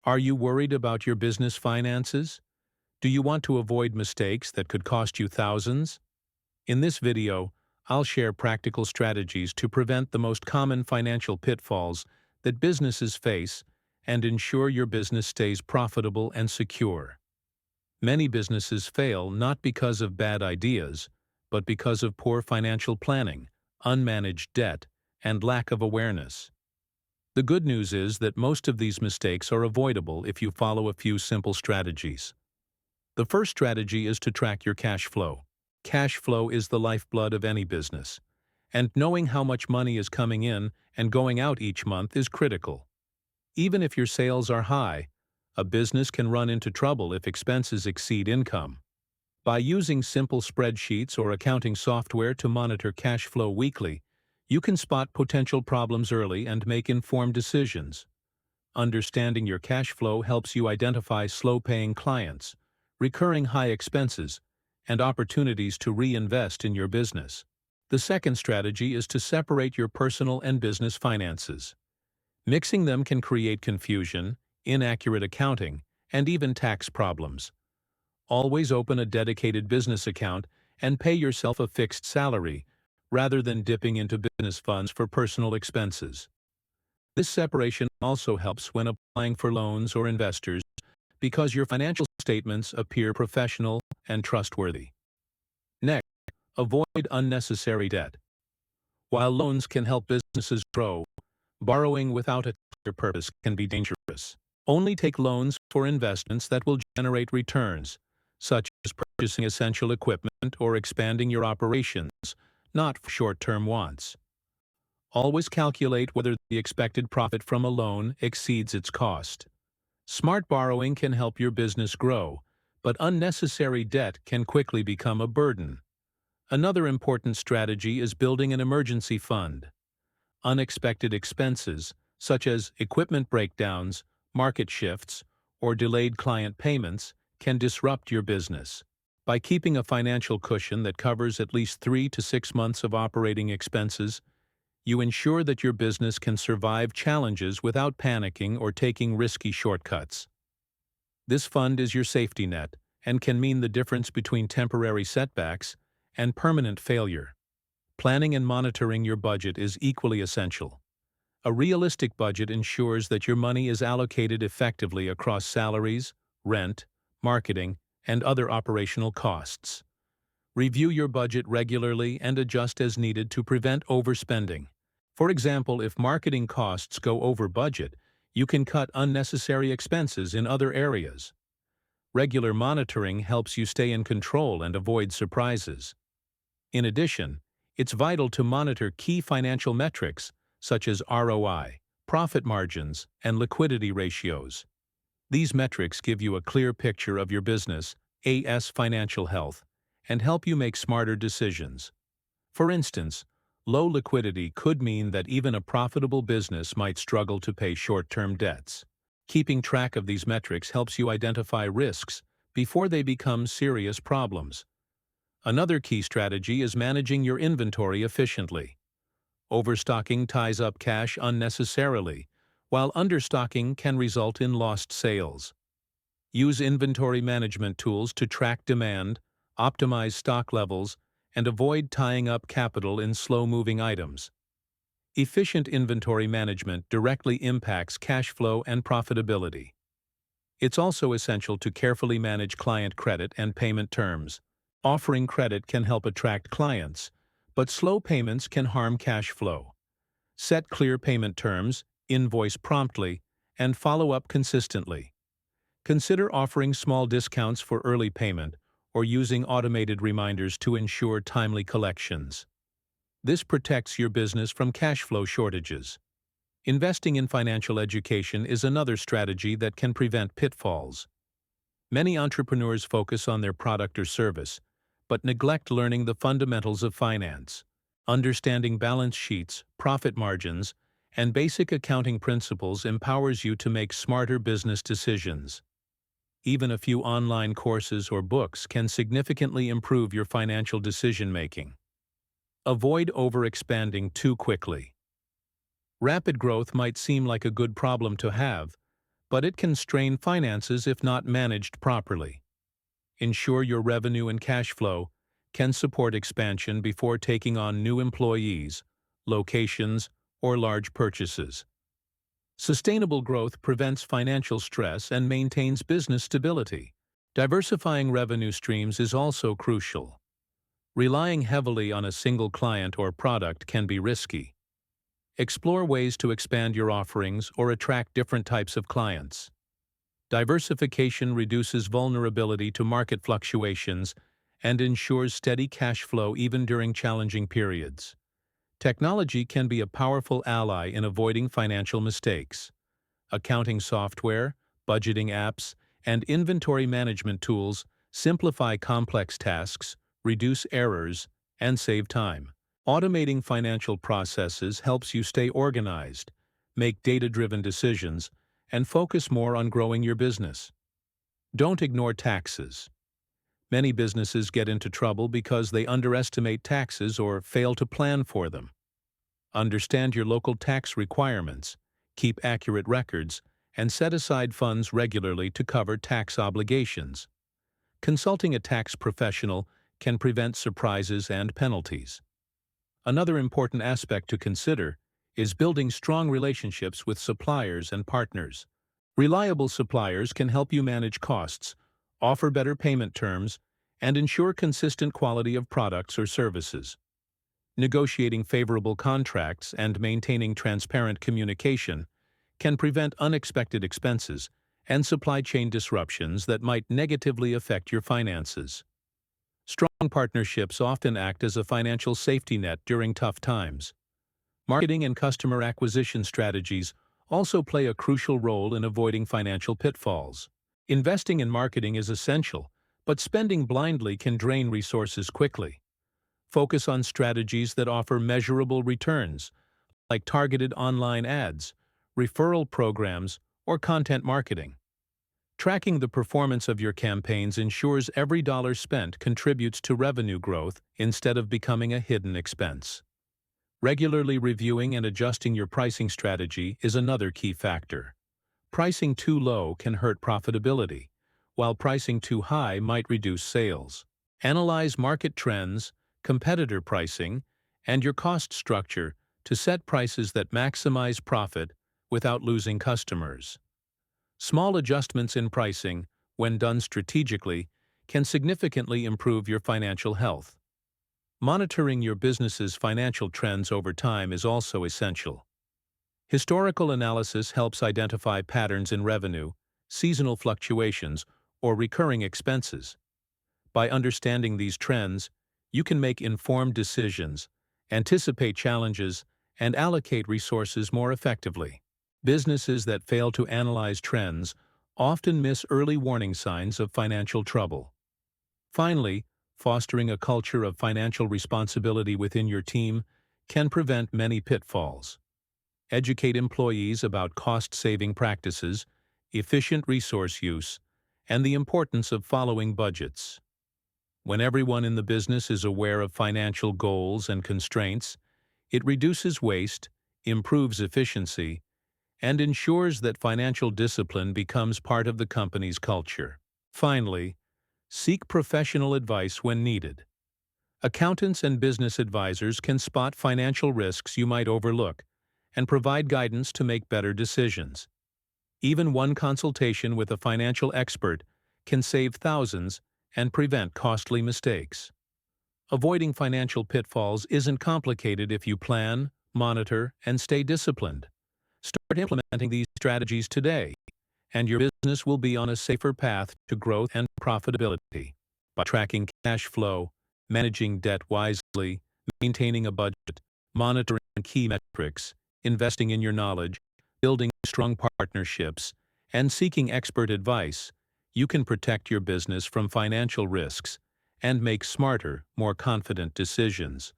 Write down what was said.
Are you worried about your business finances? Do you want to avoid mistakes that could cost you thousands? In this video, I'll share practical strategies to prevent the most common financial pitfalls that businesses face and ensure your business stays profitable and secure. Many businesses fail not because of bad ideas, but because of poor financial planning, unmanaged debt, and lack of awareness. The good news is that most of these mistakes are avoidable if you follow a few simple strategies. The first strategy is to track your cash flow. Cash flow is the lifeblood of any business, and knowing how much money is coming in and going out each month is critical. Even if your sales are high, a business can run into trouble if expenses exceed income. By using simple spreadsheets or accounting software to monitor cash flow weekly, you can spot potential problems early and make informed decisions. Understanding your cash flow helps you identify slow-paying clients, recurring high expenses, and opportunities to reinvest in your business. The second strategy is to separate your personal and business finances. Mixing them can create confusion, inaccurate accounting, and even tax problems. Always open a dedicated business account and pay yourself a fixed salary, rather than dipping into business funds for personal expenses. This separation also helps when applying for loans or investors because your financial statements appear professional and trustworthy. Next, avoid unnecessary debt. While loans can help businesses grow, borrowing without a clear purpose can be dangerous. Only take loans for investments that will generate returns, such as purchasing essential equipment or expanding your operations, not for short-term wants. Always calculate whether the expected profit from a loan exceeds its cost. Smart borrowing can help your business grow, but unnecessary debt can quickly become a burden. Another important strategy is building an emergency fund. Unexpected expenses, such as equipment breakdowns, market shifts, or delayed client payments, can disrupt your business. By keeping a financial cushion that covers at least 3 to 6 months of operating expenses, you ensure that your business can survive challenges without panicking or taking risky shortcuts. This fund is your safety net and can mean the difference between temporary setbacks and permanent failure. Planning and monitoring your budget is equally essential. A realistic budget ensures that your money is allocated effectively across salaries, rent, marketing, and other operational costs. Review your budget regularly and adjust as needed to prevent overspending. For example, if marketing costs go over budget, you can cut unnecessary expenses in other areas. Regular monitoring helps you stay in control and avoid surprises. In addition, it's vital to monitor key financial metrics such as ROI, profit margins, and liquidity ratios. These metrics give you a clear picture of your business' financial health and help you make smarter decisions. For instance, low liquidity could mean that even a profitable business might struggle to pay short-term debts. Keeping track of these metrics helps you identify risks before they become serious problems. Another key strategy is managing your inventory efficiently. Overstocking ties up cash unnecessarily, while understocking can result in lost sales. Use inventory management tools to track demand, optimize stock levels, and avoid tying up capital in slow-moving items. Efficient inventory management directly impacts cash flow and profitability. It's also essential to carefully manage client credit and payment terms. Offering credit can help attract clients, but slow payments can harm cash flow. Set clear payment terms, invoice promptly, and follow up consistently. Consider offering small discounts for early payment or using automated reminders to ensure timely collections. This protects your business from cash flow shortages. Investing in financial education is another strategy that can prevent pitfalls. Many entrepreneurs focus on their product or service, but neglect learning the fundamentals of finance. Understanding balance sheets, profit margins, and basic accounting principles empowers you to make smarter business decisions. Even a few online courses or books can significantly improve your financial decision-making. Avoid overexpanding too quickly. Rapid growth might seem like a good problem to have, but it can strain finances if not managed properly. Ensure your revenue and cash flow can support expansion before taking on new employees, locations, or large purchases. Sustainable growth prevents financial stress and maintains business stability. Diversifying revenue streams is also crucial. Relying heavily on a single client or product can be risky. Explore ways to expand your offerings or attract different types of clients. Diversification reduces vulnerability to market fluctuations and ensures steady cash flow even during challenging periods. Technology can be a powerful ally in avoiding financial mistakes. Accounting software, budgeting apps, and inventory management tools simplify complex tasks, reduce errors, and save time. Automating financial processes helps you stay organized, make data-driven decisions, and focus more on growing your business. Don't ignore taxes. Many businesses get into trouble because they underestimate taxes or fail to plan for them. Understand your local tax requirements, keep accurate records, and set aside funds regularly to cover tax obligations. Consulting a tax professional can prevent surprises and penalties. Another important aspect to consider is building strong relationships with suppliers and partners. Reliable suppliers can help you manage costs, offer better payment terms, and ensure consistent quality of products or services. Negotiating favorable contracts and maintaining transparent communication can prevent unexpected expenses and supply chain disruptions that might negatively affect your finances. Strong partnerships often act as a financial safety net during tough times. Marketing and customer acquisition strategies also play a crucial role in avoiding financial pitfalls. Investing in marketing is essential, but spending blindly can drain resources quickly. Focus on strategies that offer measurable returns, like targeted online ads, referral programs, or content marketing. Tracking the performance of your campaigns ensures every dollar spent contributes to revenue growth instead of becoming a hidden expense. Regularly reviewing and adjusting your pricing strategy is another key factor. Pricing too low can hurt profitability, while pricing too high might reduce sales. Analyze market trends, competitor pricing, and your cost structure to set prices that maximize profit without losing customers. Small adjustments in pricing, when done strategically, can significantly improve your financial health. Monitoring your business's financial trends over time is also essential. Historical analysis helps identify patterns in revenue, seasonal fluctuations, or recurring expenses. By understanding these trends, you can make informed decisions, anticipate challenges, and allocate resources more effectively. Businesses that fail to analyze trends often miss early warning signs of financial trouble. Finally, fostering a culture of financial responsibility within your team can prevent many pitfalls. Educate employees about cost-saving practices, efficient resource use, and the importance of following budgets. When everyone in the business is aware of financial goals and constraints, it reduces waste, improves efficiency, and ensures that financial discipline becomes part of the company's culture. Finally, seek professional advice when needed. Accountants and business advisors can spot financial risks you might overlook and provide guidance to make better decisions. Even one consultation with a financial expert can save thousands and prevent costly mistakes. Avoiding financial pitfalls isn't complicated if you plan, monitor, and stay disciplined. Start implementing these strategies today, and your business will be on a safer path to growth and profitability. By tracking cash flow, managing debt wisely, maintaining a budget, monitoring key metrics, investing in your knowledge, building strong partnerships, and seeking expert advice, you can protect your business from financial risks and make smarter, more confident decisions.